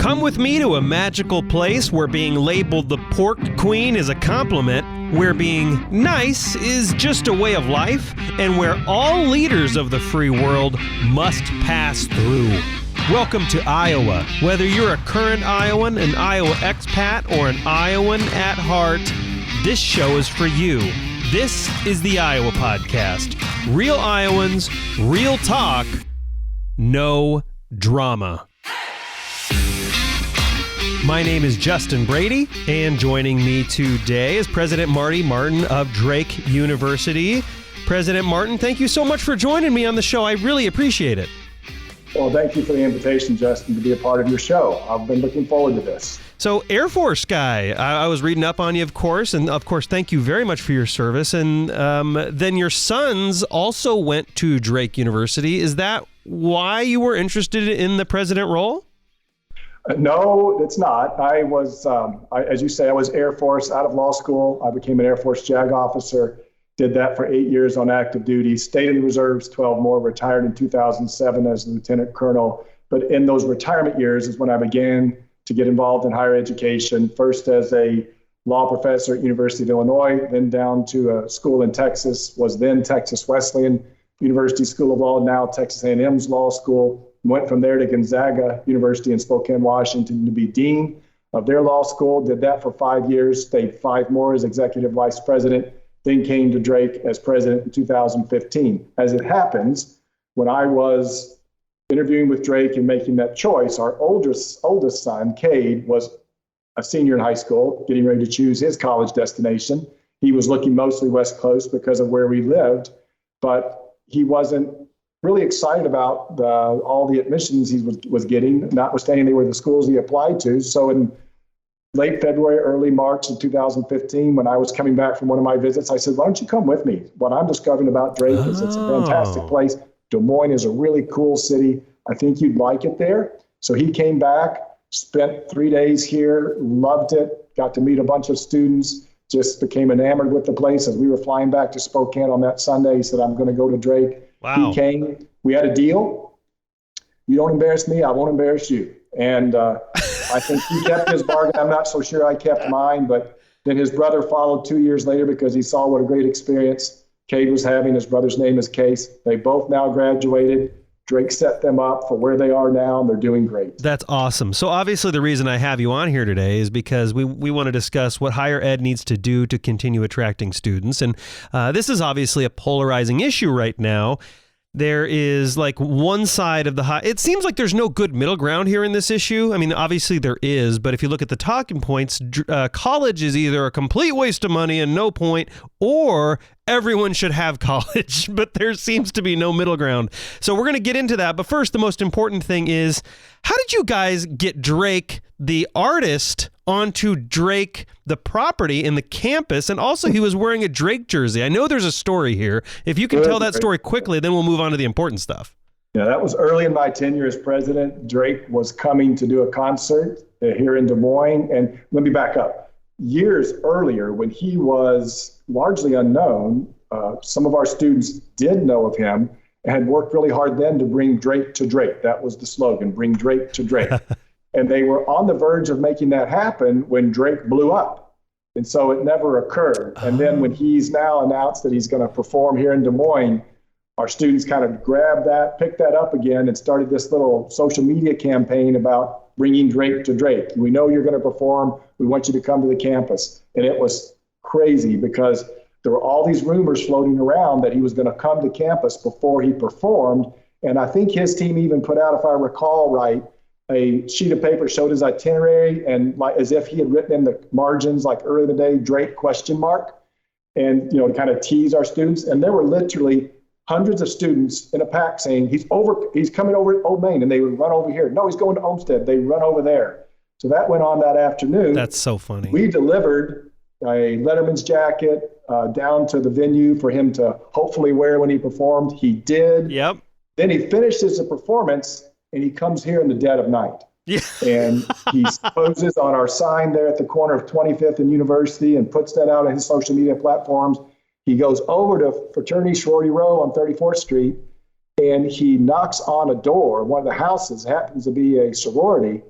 Come with me to a magical place where being labeled the pork queen is a compliment, where being nice is just a way of life, and where all leaders of the free world must pass through. Welcome to Iowa. Whether you're a current Iowan, an Iowa expat, or an Iowan at heart, this show is for you. This is the Iowa Podcast. Real Iowans, real talk, no drama. My name is Justin Brady, and joining me today is President Marty Martin of Drake University. President Martin, thank you so much for joining me on the show. I really appreciate it. Well, thank you for the invitation, Justin, to be a part of your show. I've been looking forward to this. So, Air Force guy, I was reading up on you, of course, and of course, thank you very much for your service. And then your sons also went to Drake University. Is that why you were interested in the president role? No, it's not. I was, as you say, I was Air Force out of law school. I became an Air Force JAG officer, did that for 8 years on active duty, stayed in the reserves 12 more, retired in 2007 as a lieutenant colonel. But in those retirement years is when I began to get involved in higher education, first as a law professor at University of Illinois, then down to a school in Texas, was then Texas Wesleyan University School of Law, now Texas A&M's Law School. Went from there to Gonzaga University in Spokane, Washington, to be dean of their law school. Did that for 5 years, stayed 5 more as executive vice president, then came to Drake as president in 2015. As it happens, when I was interviewing with Drake and making that choice, our oldest son, Cade, was a senior in high school, getting ready to choose his college destination. He was looking mostly West Coast because of where we lived, but he wasn't really excited about all the admissions he was getting, notwithstanding they were the schools he applied to. So in late February, early March of 2015, when I was coming back from one of my visits, I said, why don't you come with me? What I'm discovering about Drake is it's a fantastic place. Des Moines is a really cool city. I think you'd like it there. So he came back, spent 3 days here, loved it, got to meet a bunch of students, just became enamored with the place. As we were flying back to Spokane on that Sunday, he said, I'm going to go to Drake. Wow. He came, we had a deal. You don't embarrass me, I won't embarrass you. And I think he kept his bargain. I'm not so sure I kept mine, but then his brother followed 2 years later because he saw what a great experience Cade was having. His brother's name is Case. They both now graduated. Drake set them up for where they are now, and they're doing great. That's awesome. So obviously the reason I have you on here today is because we want to discuss what higher ed needs to do to continue attracting students. And this is obviously a polarizing issue right now. There is like one side of the it seems like there's no good middle ground here in this issue. I mean, obviously there is, but if you look at the talking points, college is either a complete waste of money and no point, or everyone should have college, but there seems to be no middle ground. So we're going to get into that. But first, the most important thing is, how did you guys get Drake, the artist, onto Drake, the property in the campus? And also he was wearing a Drake jersey. I know there's a story here. If you can tell that story quickly, then we'll move on to the important stuff. Yeah, that was early in my tenure as president. Drake was coming to do a concert here in Des Moines. And let me back up. Years earlier, when he was largely unknown, some of our students did know of him and had worked really hard then to bring Drake to Drake. That was the slogan, bring Drake to Drake. And they were on the verge of making that happen when Drake blew up. And so it never occurred. And then when he's now announced that he's going to perform here in Des Moines, our students kind of grabbed that, picked that up again, and started this little social media campaign about bringing Drake to Drake. We know you're going to perform. We want you to come to the campus. And it was crazy because there were all these rumors floating around that he was going to come to campus before he performed. And I think his team even put out, if I recall right, a sheet of paper showed his itinerary, and like as if he had written in the margins, like early in the day, Drake ? And to kind of tease our students. And there were literally hundreds of students in a pack saying he's coming over at Old Main, and they would run over here. No, he's going to Olmsted. They run over there. So that went on that afternoon. That's so funny. We delivered a Letterman's jacket down to the venue for him to hopefully wear when he performed. He did. Yep. Then he finishes the performance, and he comes here in the dead of night. Yeah. And he poses on our sign there at the corner of 25th and University and puts that out on his social media platforms. He goes over to Fraternity Sorority Row on 34th Street, and he knocks on a door. One of the houses happens to be a sorority,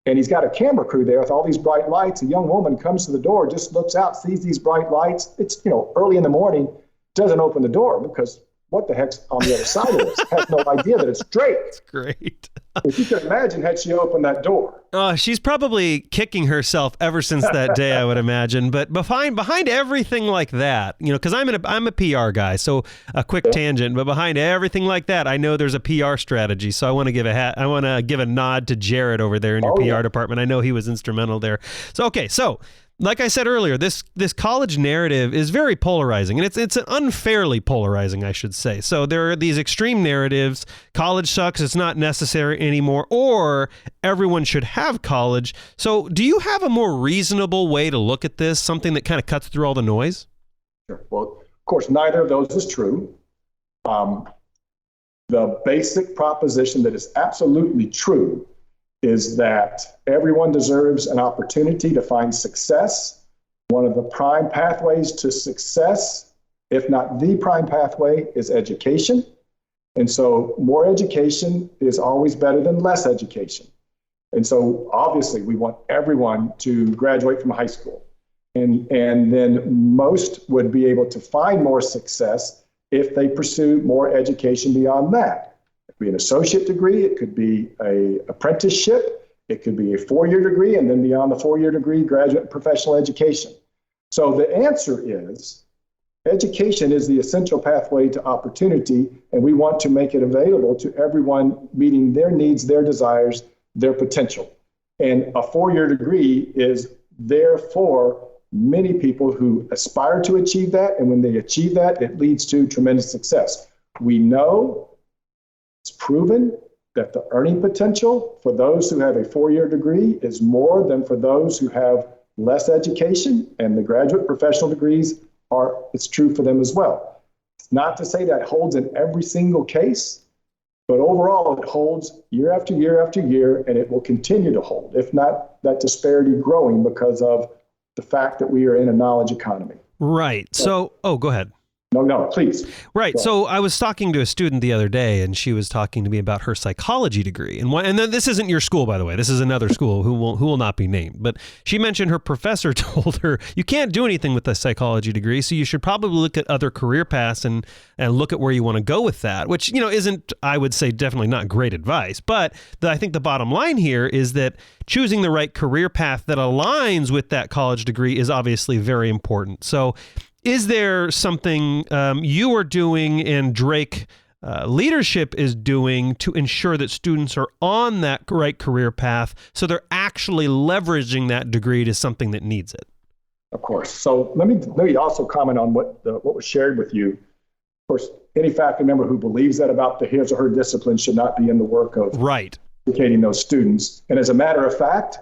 And he's got a camera crew there with all these bright lights. A young woman comes to the door, just looks out, sees these bright lights. It's, early in the morning, doesn't open the door because what the heck's on the other side of this? Has no idea that it's Drake. That's great. If you could imagine, had she opened that door. She's probably kicking herself ever since that day, I would imagine. But behind everything like that, because I'm a PR guy, so a quick tangent. But behind everything like that, I know there's a PR strategy. So I want to give a nod to Jared over there in your PR department. I know he was instrumental there. So like I said earlier, this college narrative is very polarizing, and it's unfairly polarizing, I should say. So there are these extreme narratives: college sucks, it's not necessary anymore, or everyone should have college. So do you have a more reasonable way to look at this, something that kind of cuts through all the noise? Sure. Well, of course, neither of those is true. The basic proposition that is absolutely true is that everyone deserves an opportunity to find success. One of the prime pathways to success, if not the prime pathway, is education. And so more education is always better than less education. And so obviously we want everyone to graduate from high school. And then most would be able to find more success if they pursue more education beyond that. Be an associate degree, it could be an apprenticeship, it could be a 4-year degree, and then beyond the 4-year degree, graduate professional education. So the answer is education is the essential pathway to opportunity, and we want to make it available to everyone meeting their needs, their desires, their potential. And a 4-year degree is there for many people who aspire to achieve that, and when they achieve that, it leads to tremendous success. We know it's proven that the earning potential for those who have a 4-year degree is more than for those who have less education, and the graduate professional degrees it's true for them as well. It's not to say that holds in every single case, but overall it holds year after year after year, and it will continue to hold, if not that disparity growing because of the fact that we are in a knowledge economy. Right. So, go ahead. No, please. Right. So I was talking to a student the other day, and she was talking to me about her psychology degree. And then this isn't your school, by the way. This is another school who will not be named. But she mentioned her professor told her, you can't do anything with a psychology degree, so you should probably look at other career paths and look at where you want to go with that, which, isn't, I would say, definitely not great advice. But I think the bottom line here is that choosing the right career path that aligns with that college degree is obviously very important. So is there something you are doing and Drake leadership is doing to ensure that students are on that right career path so they're actually leveraging that degree to something that needs it? Of course. So let me also comment on what was shared with you. Of course, any faculty member who believes that about his or her discipline should not be in the work of educating those students. And as a matter of fact,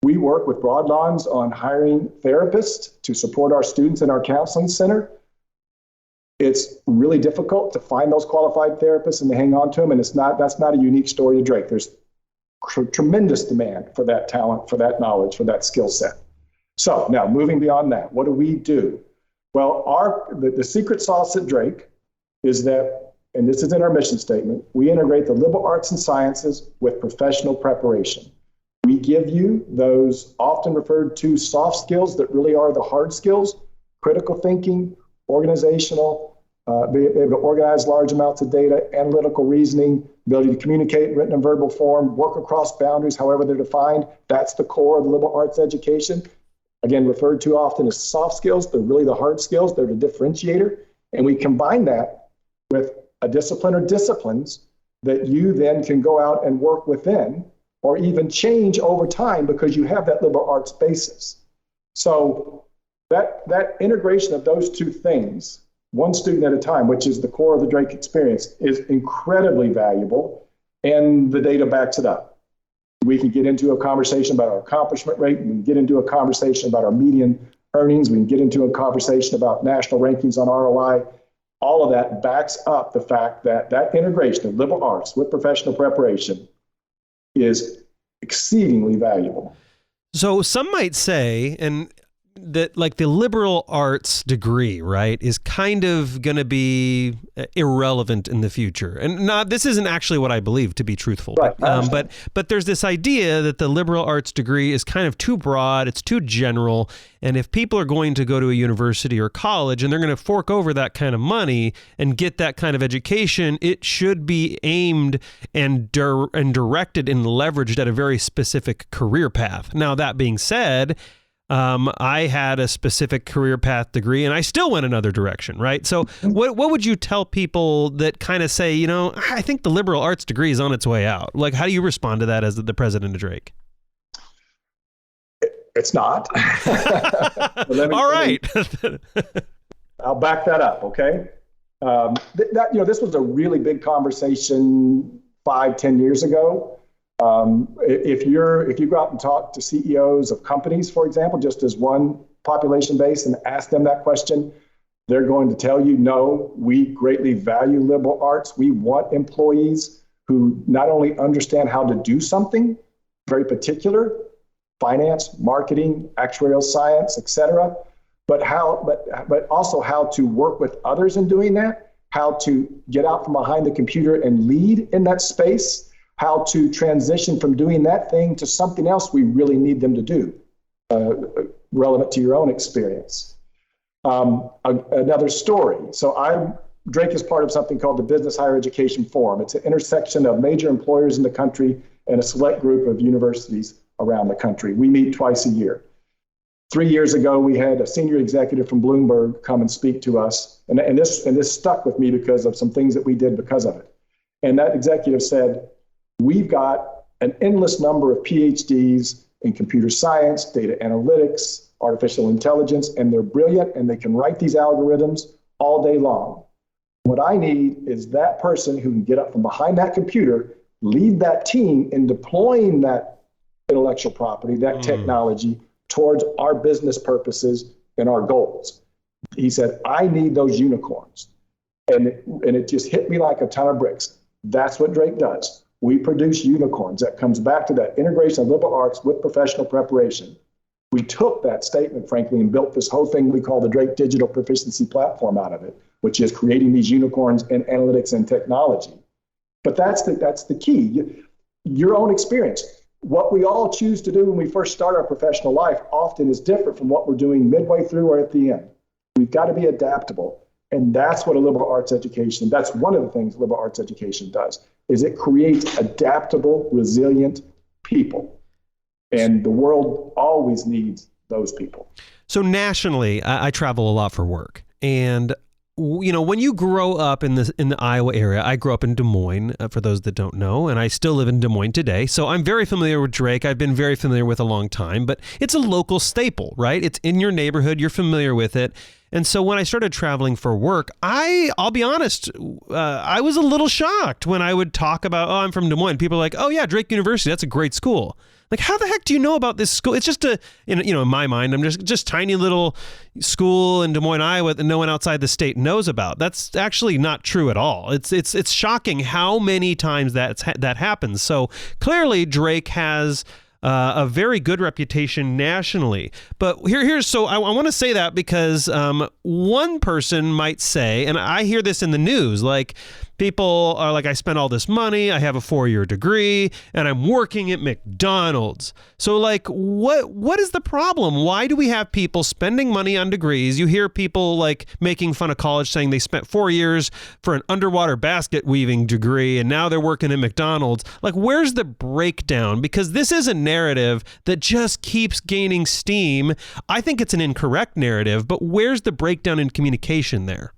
we work with Broadlawns on hiring therapists to support our students in our counseling center. It's really difficult to find those qualified therapists and to hang on to them, and that's not a unique story to Drake. There's tremendous demand for that talent, for that knowledge, for that skill set. So now moving beyond that, what do we do? Well, the secret sauce at Drake is that, and this is in our mission statement, we integrate the liberal arts and sciences with professional preparation. We give you those often referred to soft skills that really are the hard skills: critical thinking, organizational, be able to organize large amounts of data, analytical reasoning, ability to communicate in written and verbal form, work across boundaries, however they're defined. That's the core of the liberal arts education. Again, referred to often as soft skills. They're really the hard skills. They're the differentiator. And we combine that with a discipline or disciplines that you then can go out and work within, or even change over time because you have that liberal arts basis. So that integration of those two things, one student at a time, which is the core of the Drake experience, is incredibly valuable, and the data backs it up. We can get into a conversation about our accomplishment rate, we can get into a conversation about our median earnings, we can get into a conversation about national rankings on ROI. All of that backs up the fact that that integration of liberal arts with professional preparation is exceedingly valuable. So some might say, and that like the liberal arts degree, right, is kind of going to be irrelevant in the future. And not, this isn't actually what I believe, to be truthful. Right. But there's this idea that the liberal arts degree is kind of too broad, it's too general. And if people are going to go to a university or college and they're going to fork over that kind of money and get that kind of education, it should be aimed and directed and leveraged at a very specific career path. Now, that being said, I had a specific career path degree and I still went another direction, right? So what would you tell people that kind of say, I think the liberal arts degree is on its way out? Like, how do you respond to that as the president of Drake? It's not. All right. I'll back that up, okay? This was a really big conversation 5-10 years ago. If you go out and talk to CEOs of companies, for example, just as one population base, and ask them that question, they're going to tell you, no, we greatly value liberal arts. We want employees who not only understand how to do something very particular, finance, marketing, actuarial science, et cetera, but also how to work with others in doing that, how to get out from behind the computer and lead in that space, how to transition from doing that thing to something else we really need them to do, relevant to your own experience. Another story. So Drake is part of something called the Business Higher Education Forum. It's an intersection of major employers in the country and a select group of universities around the country. We meet twice a year. 3 years ago, we had a senior executive from Bloomberg come and speak to us. And this stuck with me because of some things that we did because of it. And that executive said, we've got an endless number of PhDs in computer science, data analytics, artificial intelligence, and they're brilliant and they can write these algorithms all day long. What I need is that person who can get up from behind that computer, lead that team in deploying that intellectual property, that technology towards our business purposes and our goals. He said, I need those unicorns. And it just hit me like a ton of bricks. That's what Drake does. We produce unicorns. That comes back to that integration of liberal arts with professional preparation. We took that statement, frankly, and built this whole thing we call the Drake Digital Proficiency Platform out of it, which is creating these unicorns in analytics and technology. But that's the key. Your own experience. What we all choose to do when we first start our professional life often is different from what we're doing midway through or at the end. We've got to be adaptable. And that's what a liberal arts education, that's one of the things liberal arts education does, is it creates adaptable, resilient people. And the world always needs those people. So nationally, I travel a lot for work. And when you grow up in the Iowa area, I grew up in Des Moines, for those that don't know, and I still live in Des Moines today. So I'm very familiar with Drake. I've been very familiar with a long time, but it's a local staple, right? It's in your neighborhood. You're familiar with it. And so when I started traveling for work, I'll be honest, I was a little shocked when I would talk about, I'm from Des Moines. People are like, oh yeah, Drake University, that's a great school. Like, how the heck do you know about this school? It's just in my mind, I'm just tiny little school in Des Moines, Iowa that no one outside the state knows about. That's actually not true at all. It's shocking how many times that happens. So clearly Drake has a very good reputation nationally. But so I want to say that because one person might say, and I hear this in the news, like people are like, I spent all this money, I have a 4-year degree, and I'm working at McDonald's. So like, what is the problem? Why do we have people spending money on degrees? You hear people like making fun of college saying they spent 4 years for an underwater basket weaving degree, and now they're working at McDonald's. Like, where's the breakdown? Because this is a narrative that just keeps gaining steam. I think it's an incorrect narrative, but where's the breakdown in communication there?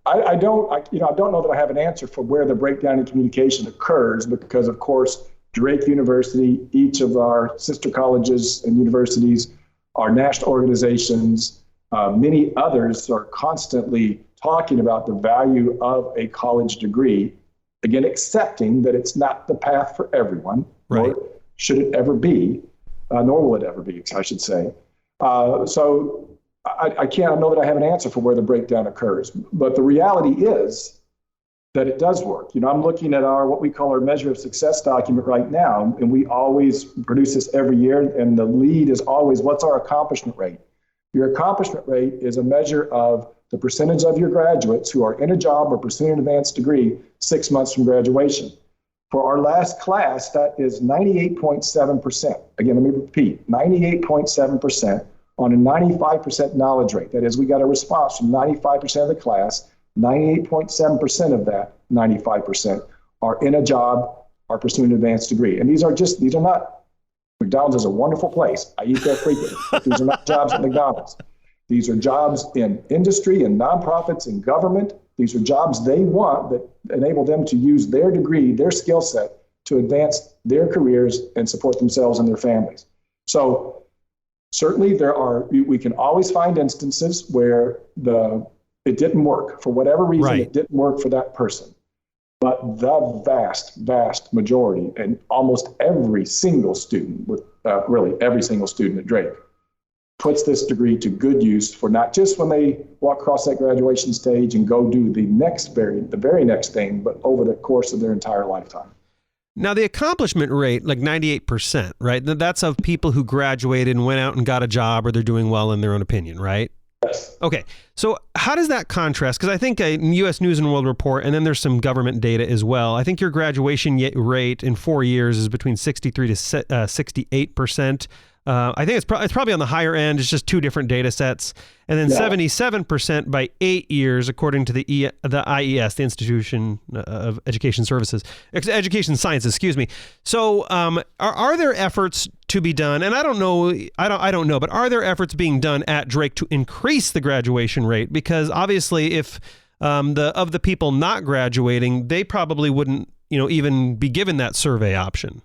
I don't know that I have an answer for where the breakdown in communication occurs because, of course, Drake University, each of our sister colleges and universities, our national organizations, many others are constantly talking about the value of a college degree, again, accepting that it's not the path for everyone, right? Nor should it ever be, nor will it ever be, I should say. So I can't know that I have an answer for where the breakdown occurs. But the reality is that it does work. I'm looking at what we call our measure of success document right now, and we always produce this every year, and the lead is always, what's our accomplishment rate? Your accomplishment rate is a measure of the percentage of your graduates who are in a job or pursuing an advanced degree 6 months from graduation. For our last class, that is 98.7%. Again, let me repeat, 98.7% on a 95% knowledge rate. That is, we got a response from 95% of the class. 98.7% of that 95% are in a job or pursuing an advanced degree. And these are not, McDonald's is a wonderful place. I eat there frequently. But these are not jobs at McDonald's. These are jobs in industry and nonprofits and government. These are jobs they want that enable them to use their degree, their skill set to advance their careers and support themselves and their families. So certainly we can always find instances where it didn't work. For whatever reason, right. It didn't work for that person. But the vast, vast majority, and almost every single student, really every single student at Drake, puts this degree to good use for not just when they walk across that graduation stage and go do the very next thing, but over the course of their entire lifetime. Now, the accomplishment rate, like 98%, right? That's of people who graduated and went out and got a job, or they're doing well in their own opinion, right? Yes. Okay. So how does that contrast? Because I think a U.S. News and World Report, and then there's some government data as well. I think your graduation rate in 4 years is between 63 to 68%. I think it's probably on the higher end. It's just two different data sets. And then 77% by 8 years, according to the IES, the Institution of Education Sciences, excuse me. So are there efforts to be done? And I don't know, but are there efforts being done at Drake to increase the graduation rate? Because obviously if of the people not graduating, they probably wouldn't, even be given that survey option.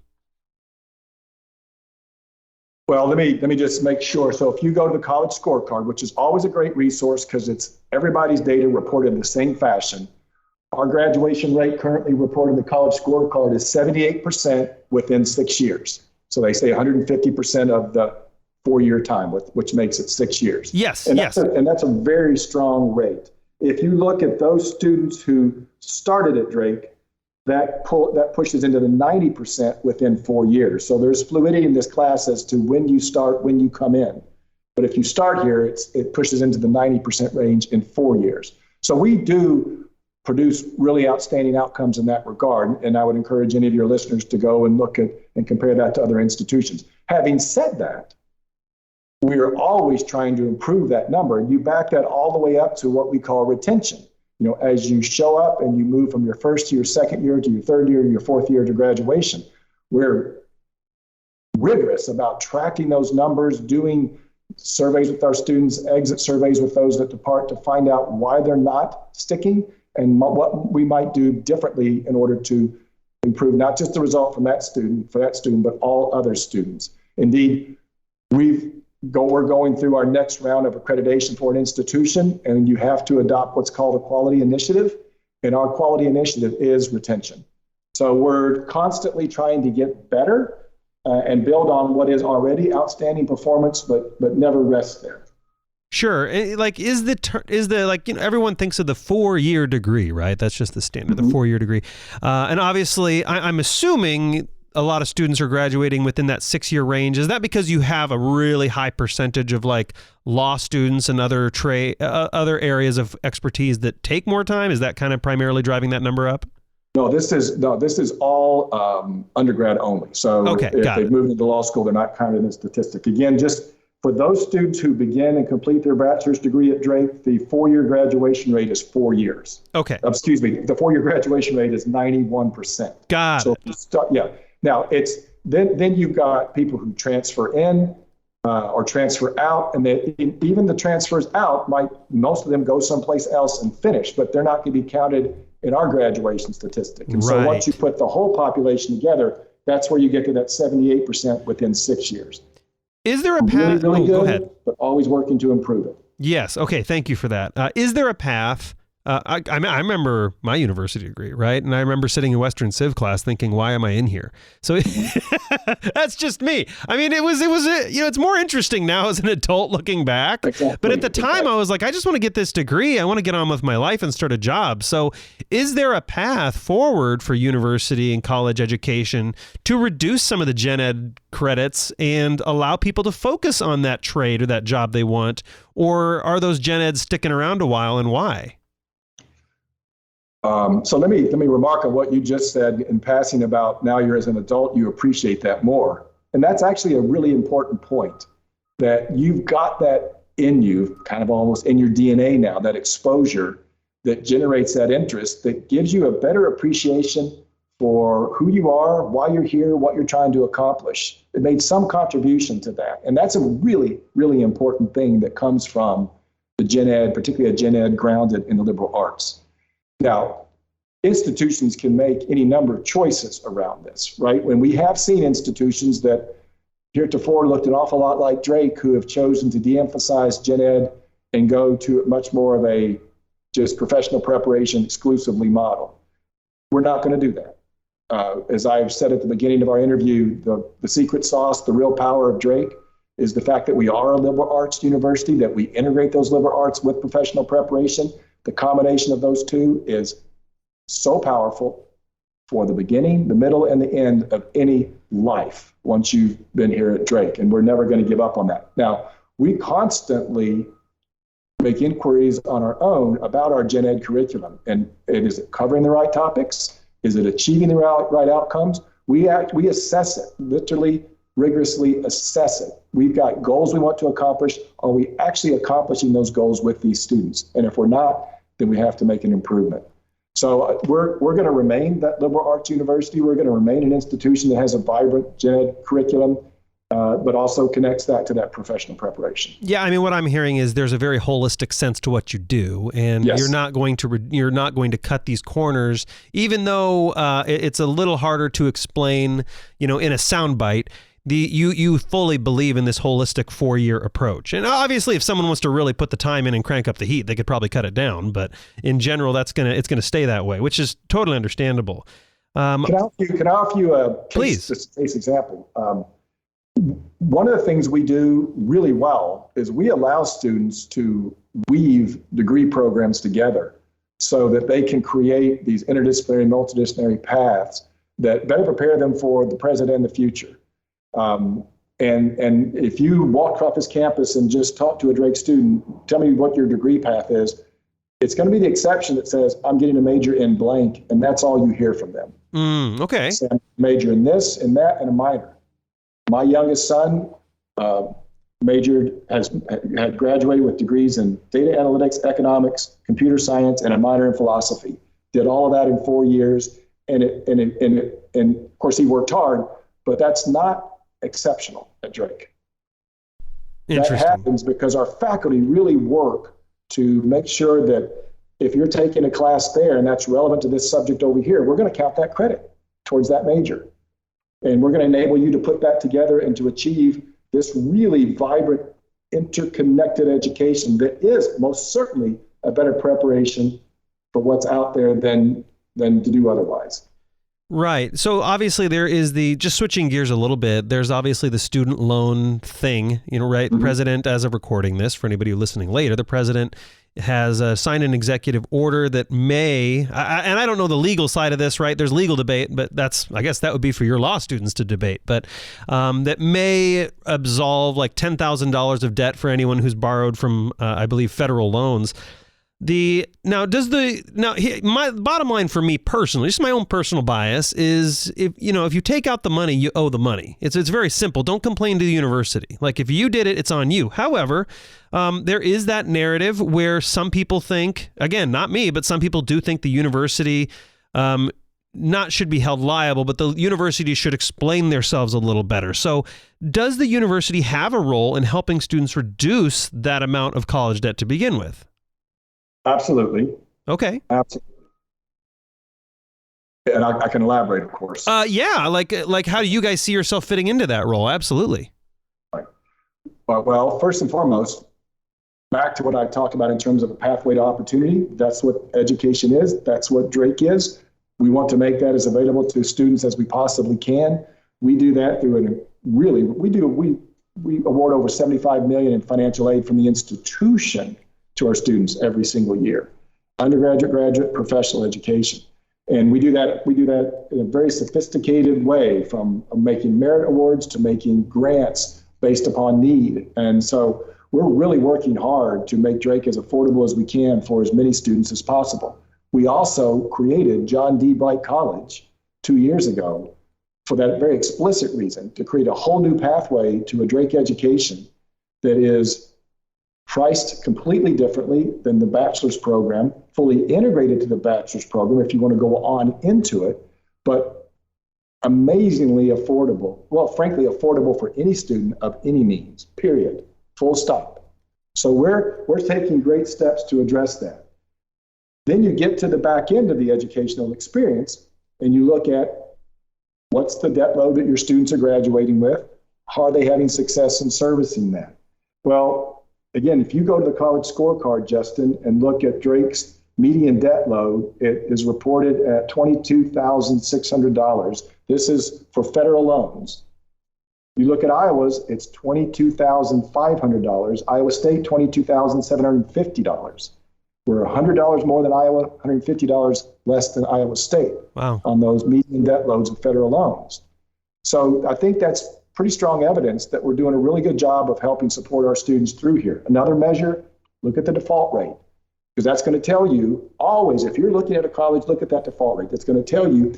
Well, let me just make sure. So if you go to the college scorecard, which is always a great resource because it's everybody's data reported in the same fashion, our graduation rate currently reported in the college scorecard is 78% within 6 years. So they say 150% of the 4-year time, which makes it 6 years. Yes, and yes. That's a very strong rate. If you look at those students who started at Drake, that pushes into the 90% within 4 years. So there's fluidity in this class as to when you start, when you come in. But if you start here, it pushes into the 90% range in 4 years. So we do produce really outstanding outcomes in that regard. And I would encourage any of your listeners to go and look at and compare that to other institutions. Having said that, we are always trying to improve that number. And you back that all the way up to what we call retention. As you show up and you move from your first to your second year to your third year to your fourth year to graduation, we're rigorous about tracking those numbers, doing surveys with our students, exit surveys with those that depart to find out why they're not sticking and what we might do differently in order to improve not just the result for that student, but all other students. Indeed, we're going through our next round of accreditation for an institution, and you have to adopt what's called a quality initiative. And our quality initiative is retention. So we're constantly trying to get better and build on what is already outstanding performance, but never rest there. Sure. Like, everyone thinks of the 4-year degree, right? That's just the standard, the 4-year degree. And obviously, I'm assuming a lot of students are graduating within that 6-year range. Is that because you have a really high percentage of like law students and other areas of expertise that take more time? Is that kind of primarily driving that number up? No, this is all undergrad only. So if they've moved into law school, they're not counted in the statistic. Again, just for those students who begin and complete their bachelor's degree at Drake, the 4-year graduation rate is 4 years. Okay. Excuse me, the 4-year graduation rate is 91%. Got it. Now then you've got people who transfer in or transfer out, and even the transfers out most of them go someplace else and finish, but they're not going to be counted in our graduation statistic. And so once you put the whole population together, that's where you get to that 78% within 6 years. Is there a path? Really good, go ahead. But always working to improve it. Yes. Okay. Thank you for that. Is there a path I remember my university degree, right? And I remember sitting in Western Civ class thinking, why am I in here? So that's just me. I mean, it's more interesting now as an adult looking back. Exactly. But at the time I was like, I just want to get this degree. I want to get on with my life and start a job. So is there a path forward for university and college education to reduce some of the gen ed credits and allow people to focus on that trade or that job they want? Or are those gen eds sticking around a while, and why? So let me remark on what you just said in passing about now you're as an adult, you appreciate that more. And that's actually a really important point, that you've got that in you, kind of almost in your DNA now, that exposure that generates that interest, that gives you a better appreciation for who you are, why you're here, what you're trying to accomplish. It made some contribution to that. And that's a really, really important thing that comes from the gen ed, particularly a gen ed grounded in the liberal arts. Now, institutions can make any number of choices around this, right? When we have seen institutions that heretofore looked an awful lot like Drake, who have chosen to de-emphasize gen ed and go to much more of a just professional preparation exclusively model. We're not going to do that. As I've said at the beginning of our interview, the secret sauce, the real power of Drake is the fact that we are a liberal arts university, that we integrate those liberal arts with professional preparation. The combination of those two is so powerful for the beginning, the middle, and the end of any life once you've been here at Drake, and we're never going to give up on that. Now, we constantly make inquiries on our own about our gen ed curriculum, and is it covering the right topics? Is it achieving the right outcomes? We assess it, literally, rigorously assess it. We've got goals we want to accomplish. Are we actually accomplishing those goals with these students? And if we're not, then we have to make an improvement. So we're going to remain that liberal arts university. We're going to remain an institution that has a vibrant gen ed curriculum, but also connects that to that professional preparation. Yeah, I mean, what I'm hearing is there's a very holistic sense to what you do, and Yes. you're not going to cut these corners, even though it's a little harder to explain, in a soundbite. You fully believe in this holistic 4-year approach. And obviously, if someone wants to really put the time in and crank up the heat, they could probably cut it down. But in general, it's gonna stay that way, which is totally understandable. Can I offer you a case example? One of the things we do really well is we allow students to weave degree programs together so that they can create these interdisciplinary, multidisciplinary paths that better prepare them for the present and the future. And if you walk off this campus and just talk to a Drake student, tell me what your degree path is, it's going to be the exception that says, I'm getting a major in blank, and that's all you hear from them. Okay. So I'm a major in this, and that, and a minor. My youngest son had graduated with degrees in data analytics, economics, computer science, and a minor in philosophy. Did all of that in 4 years, and of course he worked hard, but that's not exceptional at Drake. That happens because our faculty really work to make sure that if you're taking a class there and that's relevant to this subject over here, we're going to count that credit towards that major. And we're going to enable you to put that together and to achieve this really vibrant, interconnected education that is most certainly a better preparation for what's out there than to do otherwise. Right. So obviously there is just switching gears a little bit, there's obviously the student loan thing, right? Mm-hmm. The president, as of recording this, for anybody listening later, the president has signed an executive order that may, and I don't know the legal side of this, right? There's legal debate, but I guess that would be for your law students to debate, but that may absolve like $10,000 of debt for anyone who's borrowed from, I believe, federal loans. My bottom line for me personally, just my own personal bias, is if you take out the money, you owe the money. It's very simple. Don't complain to the university. Like if you did it, it's on you. However, there is that narrative where some people think, again, not me, but some people do think the university not should be held liable, but the university should explain themselves a little better. So does the university have a role in helping students reduce that amount of college debt to begin with? Absolutely. Okay. Absolutely. And I can elaborate, of course. Yeah. Like how do you guys see yourself fitting into that role? Absolutely. Right. Well, first and foremost, back to what I talked about in terms of a pathway to opportunity. That's what education is. That's what Drake is. We want to make that as available to students as we possibly can. We do that through we award over $75 million in financial aid from the institution to our students every single year. Undergraduate, graduate, professional education. And we do that in a very sophisticated way, from making merit awards to making grants based upon need. And so we're really working hard to make Drake as affordable as we can for as many students as possible. We also created John D. Bright College 2 years ago for that very explicit reason, to create a whole new pathway to a Drake education that is priced completely differently than the bachelor's program, fully integrated to the bachelor's program if you want to go on into it, but amazingly affordable. Well, frankly, affordable for any student of any means, period, full stop. So we're taking great steps to address that. Then you get to the back end of the educational experience and you look at what's the debt load that your students are graduating with? How are they having success in servicing that? Well, again, if you go to the college scorecard, Justin, and look at Drake's median debt load, it is reported at $22,600. This is for federal loans. You look at Iowa's, it's $22,500. Iowa State, $22,750. We're $100 more than Iowa, $150 less than Iowa State. Wow. On those median debt loads of federal loans. So I think that's pretty strong evidence that we're doing a really good job of helping support our students through here. Another measure, look at the default rate, because that's going to tell you always, if you're looking at a college, look at that default rate. That's going to tell you,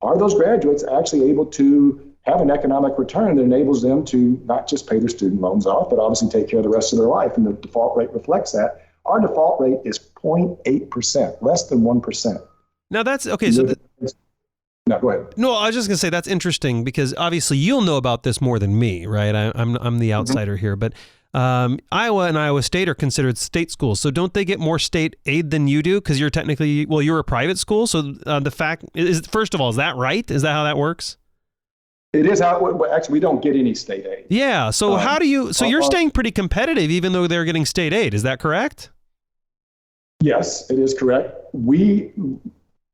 are those graduates actually able to have an economic return that enables them to not just pay their student loans off, but obviously take care of the rest of their life, and the default rate reflects that. Our default rate is 0.8%, less than 1%. Now that's okay. So no, go ahead. No, I was just going to say that's interesting because obviously you'll know about this more than me, right? I'm the outsider here, but Iowa and Iowa State are considered state schools. So don't they get more state aid than you do? Because you're technically, well, you're a private school. So the fact is, first of all, is that right? Is that how that works? It is how, actually, we don't get any state aid. Yeah. So how do you, so you're staying pretty competitive even though they're getting state aid. Is that correct? Yes, it is correct.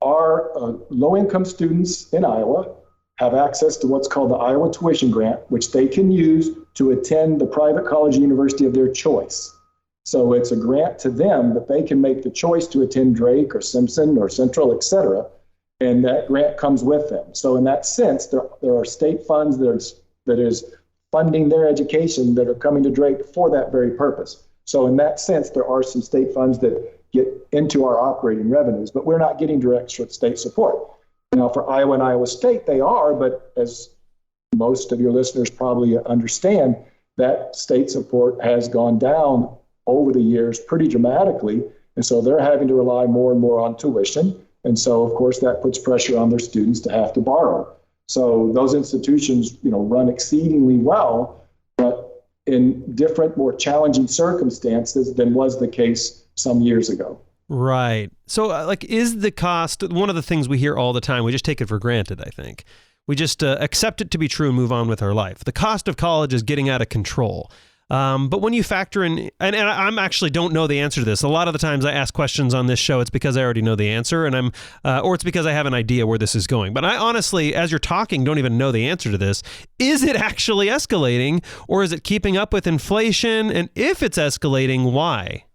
Our low-income students in Iowa have access to what's called the Iowa Tuition Grant, which they can use to attend the private college or university of their choice. So it's a grant to them that they can make the choice to attend Drake or Simpson or Central, et cetera, and that grant comes with them. So in that sense, there are state funds that is funding their education that are coming to Drake for that very purpose. So in that sense, there are some state funds that get into our operating revenues, but we're not getting direct state support. Now, for Iowa and Iowa State, they are, but as most of your listeners probably understand, that state support has gone down over the years pretty dramatically, and so they're having to rely more and more on tuition, and so, of course, that puts pressure on their students to have to borrow. So those institutions, run exceedingly well, but in different, more challenging circumstances than was the case some years ago. Right. So is the cost, one of the things we hear all the time, we just take it for granted, I think. We just accept it to be true and move on with our life. The cost of college is getting out of control. But when you factor in, and I'm actually don't know the answer to this. A lot of the times I ask questions on this show, it's because I already know the answer, and or it's because I have an idea where this is going. But I honestly, as you're talking, don't even know the answer to this. Is it actually escalating, or is it keeping up with inflation? And if it's escalating, why?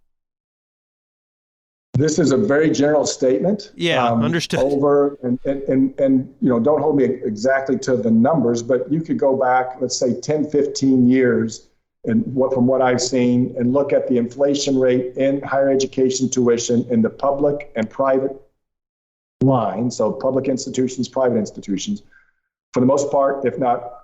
This is a very general statement. Yeah, understood. And don't hold me exactly to the numbers, but you could go back, let's say 10, 15 years, and from what I've seen, and look at the inflation rate in higher education tuition in the public and private line, so public institutions, private institutions. For the most part, if not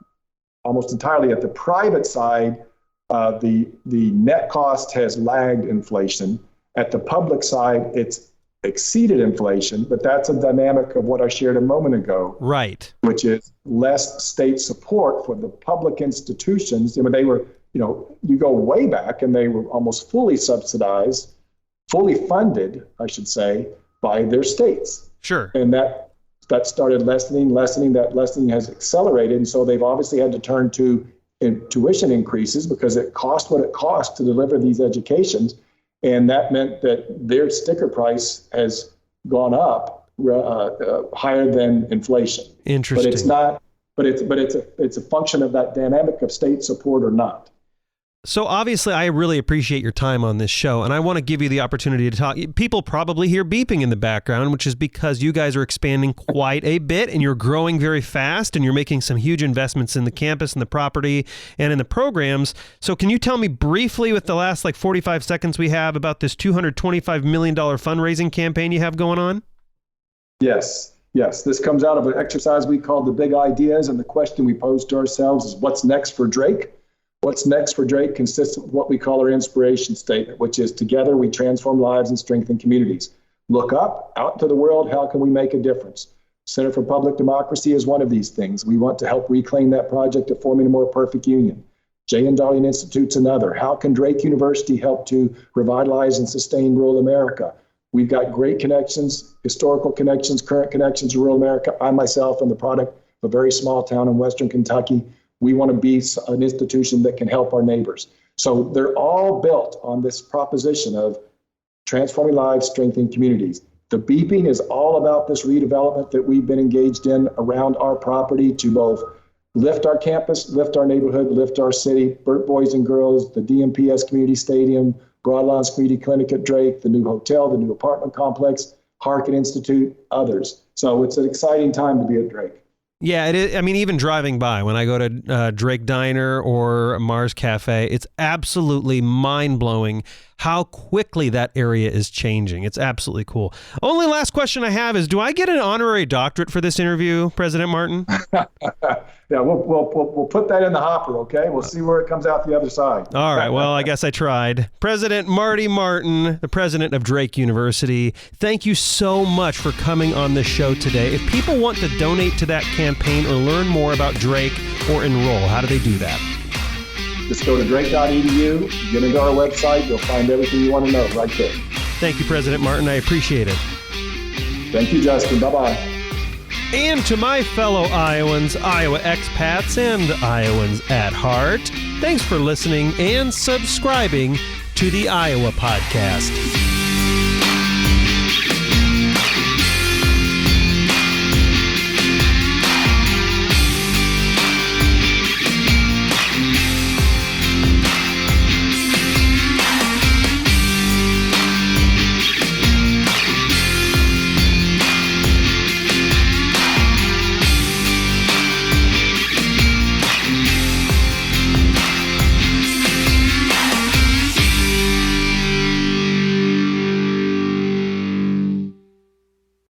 almost entirely at the private side, the net cost has lagged inflation. At the public side, it's exceeded inflation, but that's a dynamic of what I shared a moment ago. Right. Which is less state support for the public institutions. They were, you go way back and they were almost fully subsidized, fully funded, I should say, by their states. Sure. And that started lessening. That lessening has accelerated. And so they've obviously had to turn to tuition increases because it cost what it costs to deliver these educations. And that meant that their sticker price has gone up higher than inflation. Interesting. But it's not. But it's a function of that dynamic of state support or not. So obviously, I really appreciate your time on this show, and I want to give you the opportunity to talk. People probably hear beeping in the background, which is because you guys are expanding quite a bit, and you're growing very fast, and you're making some huge investments in the campus and the property and in the programs. So can you tell me briefly, with the last 45 seconds we have, about this $225 million fundraising campaign you have going on? Yes. This comes out of an exercise we call the Big Ideas, and the question we pose to ourselves is, what's next for Drake? What's next for Drake consists of what we call our inspiration statement, which is together we transform lives and strengthen communities. Look up, out to the world, how can we make a difference? Center for Public Democracy is one of these things. We want to help reclaim that project of forming a more perfect union. Jay and Darlene Institute's another. How can Drake University help to revitalize and sustain rural America? We've got great connections, historical connections, current connections to rural America. I myself am the product of a very small town in Western Kentucky. We want to be an institution that can help our neighbors. So they're all built on this proposition of transforming lives, strengthening communities. The beeping is all about this redevelopment that we've been engaged in around our property to both lift our campus, lift our neighborhood, lift our city, Burt Boys and Girls, the DMPS Community Stadium, Broadlawns Community Clinic at Drake, the new hotel, the new apartment complex, Harkin Institute, others. So it's an exciting time to be at Drake. Yeah, it is. I mean, even driving by, when I go to Drake Diner or Mars Cafe, it's absolutely mind-blowing how quickly that area is changing. It's absolutely cool. Only last question I have is, do I get an honorary doctorate for this interview, President Martin? Yeah, we'll put that in the hopper, okay? We'll see where it comes out the other side. All right, well, I guess I tried. President Marty Martin, the president of Drake University, thank you so much for coming on the show today. If people want to donate to that campaign or learn more about Drake or enroll, how do they do that? Just go to drake.edu, get into our website, you'll find everything you want to know right there. Thank you, President Martin. I appreciate it. Thank you, Justin. Bye-bye. And to my fellow Iowans, Iowa expats, and Iowans at heart, thanks for listening and subscribing to the Iowa Podcast.